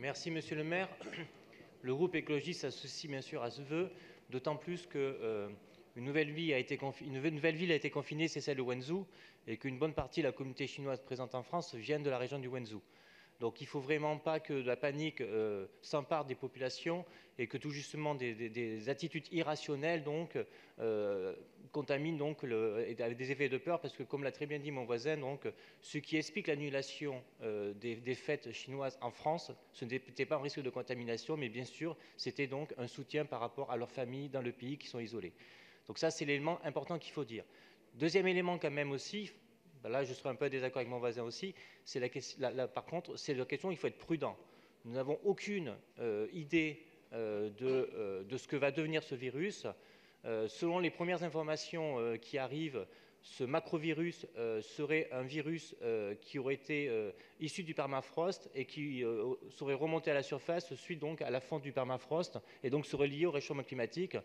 Merci, monsieur le maire. Le groupe écologiste s'associe bien sûr à ce vœu, d'autant plus que une nouvelle ville a été confinée, c'est celle de Wenzhou, et qu'une bonne partie de la communauté chinoise présente en France vient de la région du Wenzhou. Donc il ne faut vraiment pas que la panique s'empare des populations et que tout justement des attitudes irrationnelles contaminent avec des effets de peur, parce que comme l'a très bien dit mon voisin, ce qui explique l'annulation des fêtes chinoises en France, ce n'était pas un risque de contamination, mais bien sûr c'était donc un soutien par rapport à leurs familles dans le pays qui sont isolées. Donc ça c'est l'élément important qu'il faut dire. Deuxième élément quand même aussi, là je serai un peu désaccord avec mon voisin aussi, par contre c'est la question, il faut être prudent. Nous n'avons aucune idée de ce que va devenir ce virus. Selon les premières informations qui arrivent, ce macrovirus serait un virus qui aurait été issu du permafrost et qui serait remonté à la surface suite donc à la fonte du permafrost et donc serait lié au réchauffement climatique.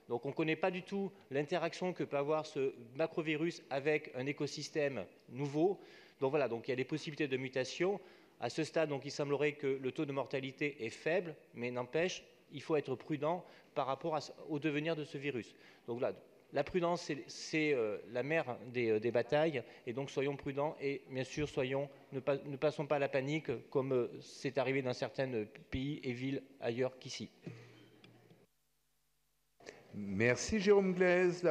Donc on ne connaît pas du tout l'interaction que peut avoir ce macrovirus avec un écosystème nouveau. Donc voilà, donc il y a des possibilités de mutation. À ce stade, donc, il semblerait que le taux de mortalité est faible, mais n'empêche, il faut être prudent par rapport au devenir de ce virus. Donc là, la prudence, c'est la mère des batailles, et donc soyons prudents et bien sûr, ne passons pas à la panique comme c'est arrivé dans certains pays et villes ailleurs qu'ici. Merci Jérôme Glaise.